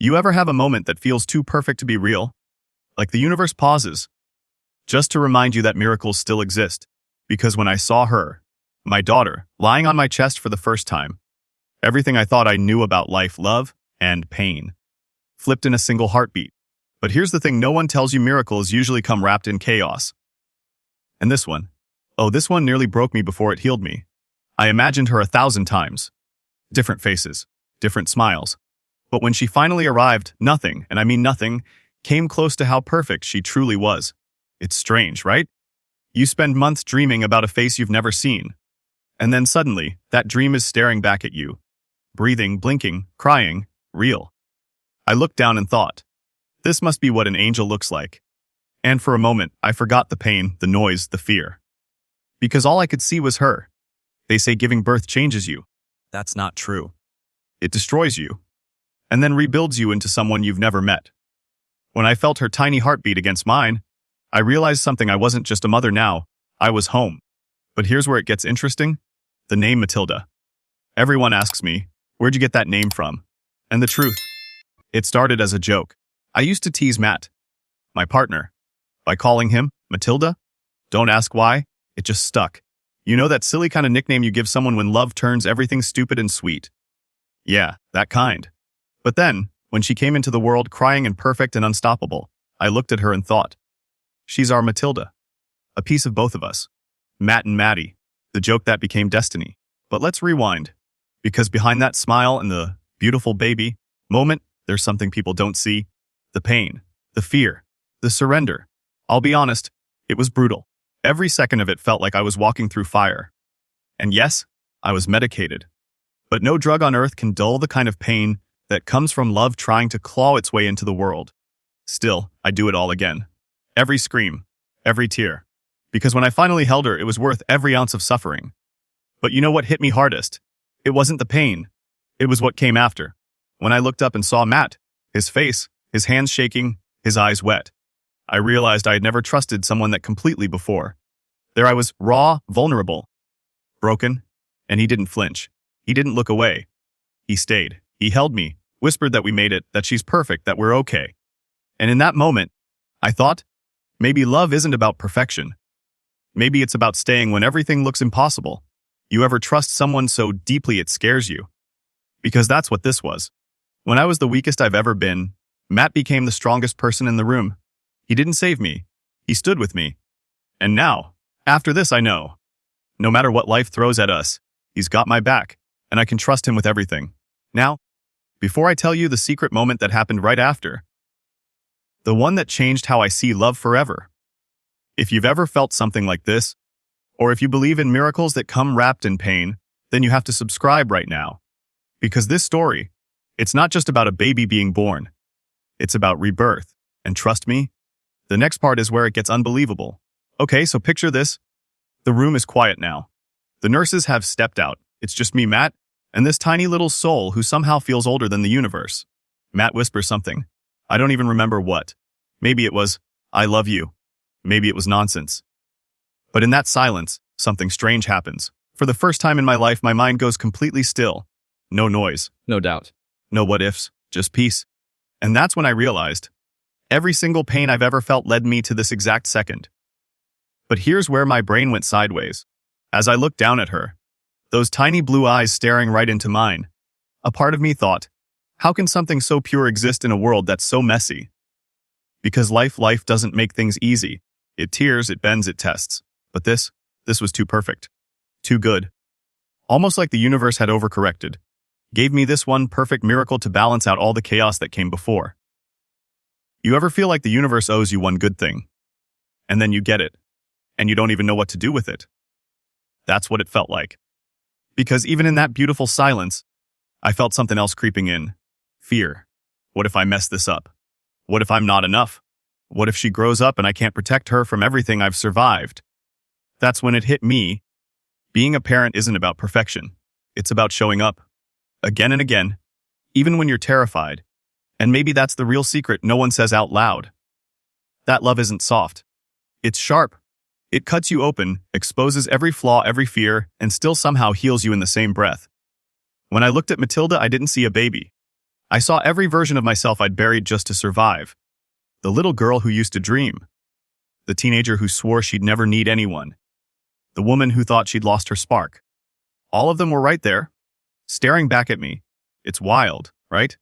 You ever have a moment that feels too perfect to be real? Like the universe pauses, just to remind you that miracles still exist. Because when I saw her, my daughter, lying on my chest for the first time, everything I thought I knew about life, love, and pain flipped in a single heartbeat. But here's the thing, no one tells you miracles usually come wrapped in chaos. And this one, this one nearly broke me before it healed me. I imagined her 1,000 times. Different faces, different smiles. But when she finally arrived, nothing, and I mean nothing, came close to how perfect she truly was. It's strange, right? You spend months dreaming about a face you've never seen. And then suddenly, that dream is staring back at you. Breathing, blinking, crying, real. I looked down and thought, this must be what an angel looks like. And for a moment, I forgot the pain, the noise, the fear. Because all I could see was her. They say giving birth changes you. That's not true. It destroys you. And then rebuilds you into someone you've never met. When I felt her tiny heartbeat against mine, I realized something. I wasn't just a mother now, I was home. But here's where it gets interesting. The name Matilda. Everyone asks me, where'd you get that name from? And the truth, it started as a joke. I used to tease Matt, my partner, by calling him Matilda. Don't ask why, it just stuck. You know that silly kind of nickname you give someone when love turns everything stupid and sweet? Yeah, that kind. But then, when she came into the world crying and perfect and unstoppable, I looked at her and thought, she's our Matilda. A piece of both of us. Matt and Maddie, the joke that became destiny. But let's rewind. Because behind that smile and the beautiful baby moment, there's something people don't see. The pain, the fear, the surrender. I'll be honest, it was brutal. Every second of it felt like I was walking through fire. And yes, I was medicated. But no drug on earth can dull the kind of pain that comes from love trying to claw its way into the world. Still, I'd do it all again. Every scream, every tear. Because when I finally held her, it was worth every ounce of suffering. But you know what hit me hardest? It wasn't the pain. It was what came after. When I looked up and saw Matt, his face, his hands shaking, his eyes wet, I realized I had never trusted someone that completely before. There I was, raw, vulnerable, broken, and he didn't flinch. He didn't look away. He stayed. He held me, whispered that we made it, that she's perfect, that we're okay. And in that moment, I thought, maybe love isn't about perfection. Maybe it's about staying when everything looks impossible. You ever trust someone so deeply it scares you? Because that's what this was. When I was the weakest I've ever been, Matt became the strongest person in the room. He didn't save me. He stood with me. And now, after this, I know. No matter what life throws at us, he's got my back, and I can trust him with everything. Now, before I tell you the secret moment that happened right after, the one that changed how I see love forever. If you've ever felt something like this, or if you believe in miracles that come wrapped in pain, then you have to subscribe right now. Because this story, it's not just about a baby being born. It's about rebirth. And trust me, the next part is where it gets unbelievable. Okay, so picture this. The room is quiet now. The nurses have stepped out. It's just me, Matt, and this tiny little soul who somehow feels older than the universe. Matt whispers something. I don't even remember what. Maybe it was, I love you. Maybe it was nonsense. But in that silence, something strange happens. For the first time in my life, my mind goes completely still. No noise. No doubt. No what ifs, just peace. And that's when I realized, every single pain I've ever felt led me to this exact second. But here's where my brain went sideways. As I looked down at her, those tiny blue eyes staring right into mine, a part of me thought, how can something so pure exist in a world that's so messy? Because life doesn't make things easy. It tears, it bends, it tests. But this was too perfect. Too good. Almost like the universe had overcorrected. Gave me this one perfect miracle to balance out all the chaos that came before. You ever feel like the universe owes you one good thing? And then you get it, and you don't even know what to do with it? That's what it felt like. Because even in that beautiful silence, I felt something else creeping in. Fear. What if I mess this up? What if I'm not enough? What if she grows up and I can't protect her from everything I've survived? That's when it hit me. Being a parent isn't about perfection. It's about showing up. Again and again, even when you're terrified. And maybe that's the real secret no one says out loud. That love isn't soft. It's sharp. It cuts you open, exposes every flaw, every fear, and still somehow heals you in the same breath. When I looked at Matilda, I didn't see a baby. I saw every version of myself I'd buried just to survive. The little girl who used to dream. The teenager who swore she'd never need anyone. The woman who thought she'd lost her spark. All of them were right there, staring back at me. It's wild, right?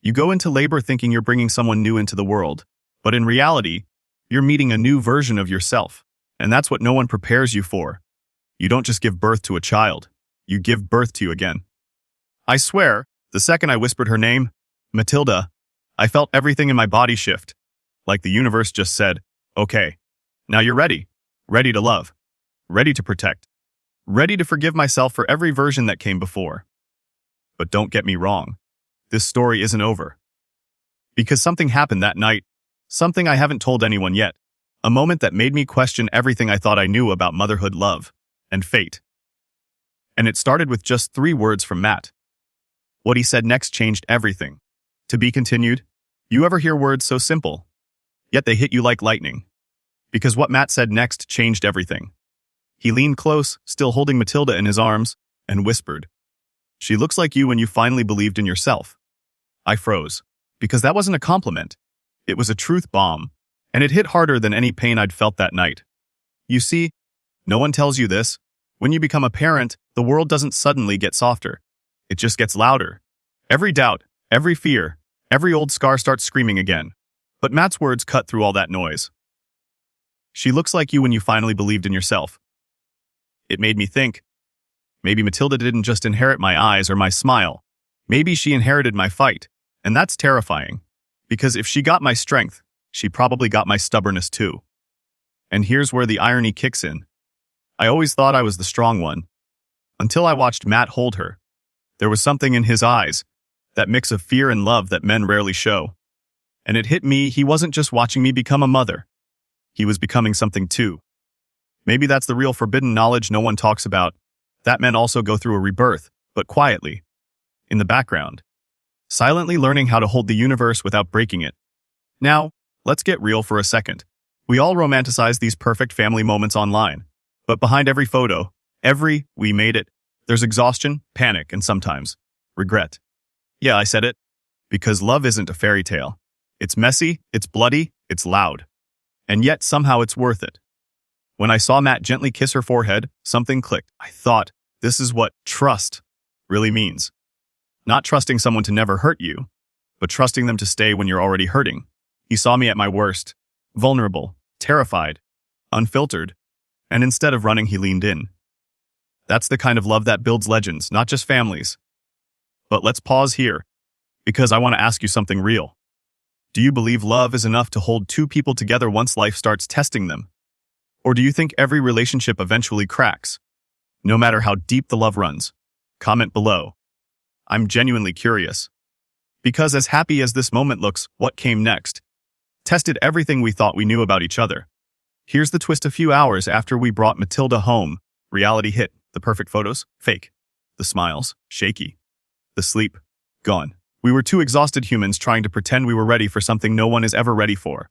You go into labor thinking you're bringing someone new into the world, but in reality, you're meeting a new version of yourself. And that's what no one prepares you for. You don't just give birth to a child, you give birth to you again. I swear, the second I whispered her name, Matilda, I felt everything in my body shift. Like the universe just said, okay, now you're ready. Ready to love. Ready to protect. Ready to forgive myself for every version that came before. But don't get me wrong. This story isn't over. Because something happened that night, something I haven't told anyone yet, a moment that made me question everything I thought I knew about motherhood, love, and fate. And it started with just 3 words from Matt. What he said next changed everything. To be continued. You ever hear words so simple, yet they hit you like lightning? Because what Matt said next changed everything. He leaned close, still holding Matilda in his arms, and whispered, "She looks like you when you finally believed in yourself." I froze, because that wasn't a compliment. It was a truth bomb, and it hit harder than any pain I'd felt that night. You see, no one tells you this. When you become a parent, the world doesn't suddenly get softer. It just gets louder. Every doubt, every fear, every old scar starts screaming again. But Matt's words cut through all that noise. She looks like you when you finally believed in yourself. It made me think, maybe Matilda didn't just inherit my eyes or my smile. Maybe she inherited my fight, and that's terrifying. Because if she got my strength, she probably got my stubbornness too. And here's where the irony kicks in. I always thought I was the strong one. Until I watched Matt hold her. There was something in his eyes, that mix of fear and love that men rarely show. And it hit me, he wasn't just watching me become a mother. He was becoming something too. Maybe that's the real forbidden knowledge no one talks about. That men also go through a rebirth, but quietly. In the background. Silently learning how to hold the universe without breaking it. Now, let's get real for a second. We all romanticize these perfect family moments online. But behind every photo, we made it, there's exhaustion, panic, and sometimes regret. Yeah, I said it. Because love isn't a fairy tale. It's messy, it's bloody, it's loud. And yet somehow it's worth it. When I saw Matt gently kiss her forehead, something clicked. I thought, this is what trust really means. Not trusting someone to never hurt you, but trusting them to stay when you're already hurting. He saw me at my worst, vulnerable, terrified, unfiltered, and instead of running, he leaned in. That's the kind of love that builds legends, not just families. But let's pause here, because I want to ask you something real. Do you believe love is enough to hold 2 people together once life starts testing them? Or do you think every relationship eventually cracks? No matter how deep the love runs. Comment below. I'm genuinely curious. Because as happy as this moment looks, what came next? Tested everything we thought we knew about each other. Here's the twist: a few hours after we brought Matilda home, reality hit. The perfect photos, fake. The smiles, shaky. The sleep, gone. We were 2 exhausted humans trying to pretend we were ready for something no one is ever ready for.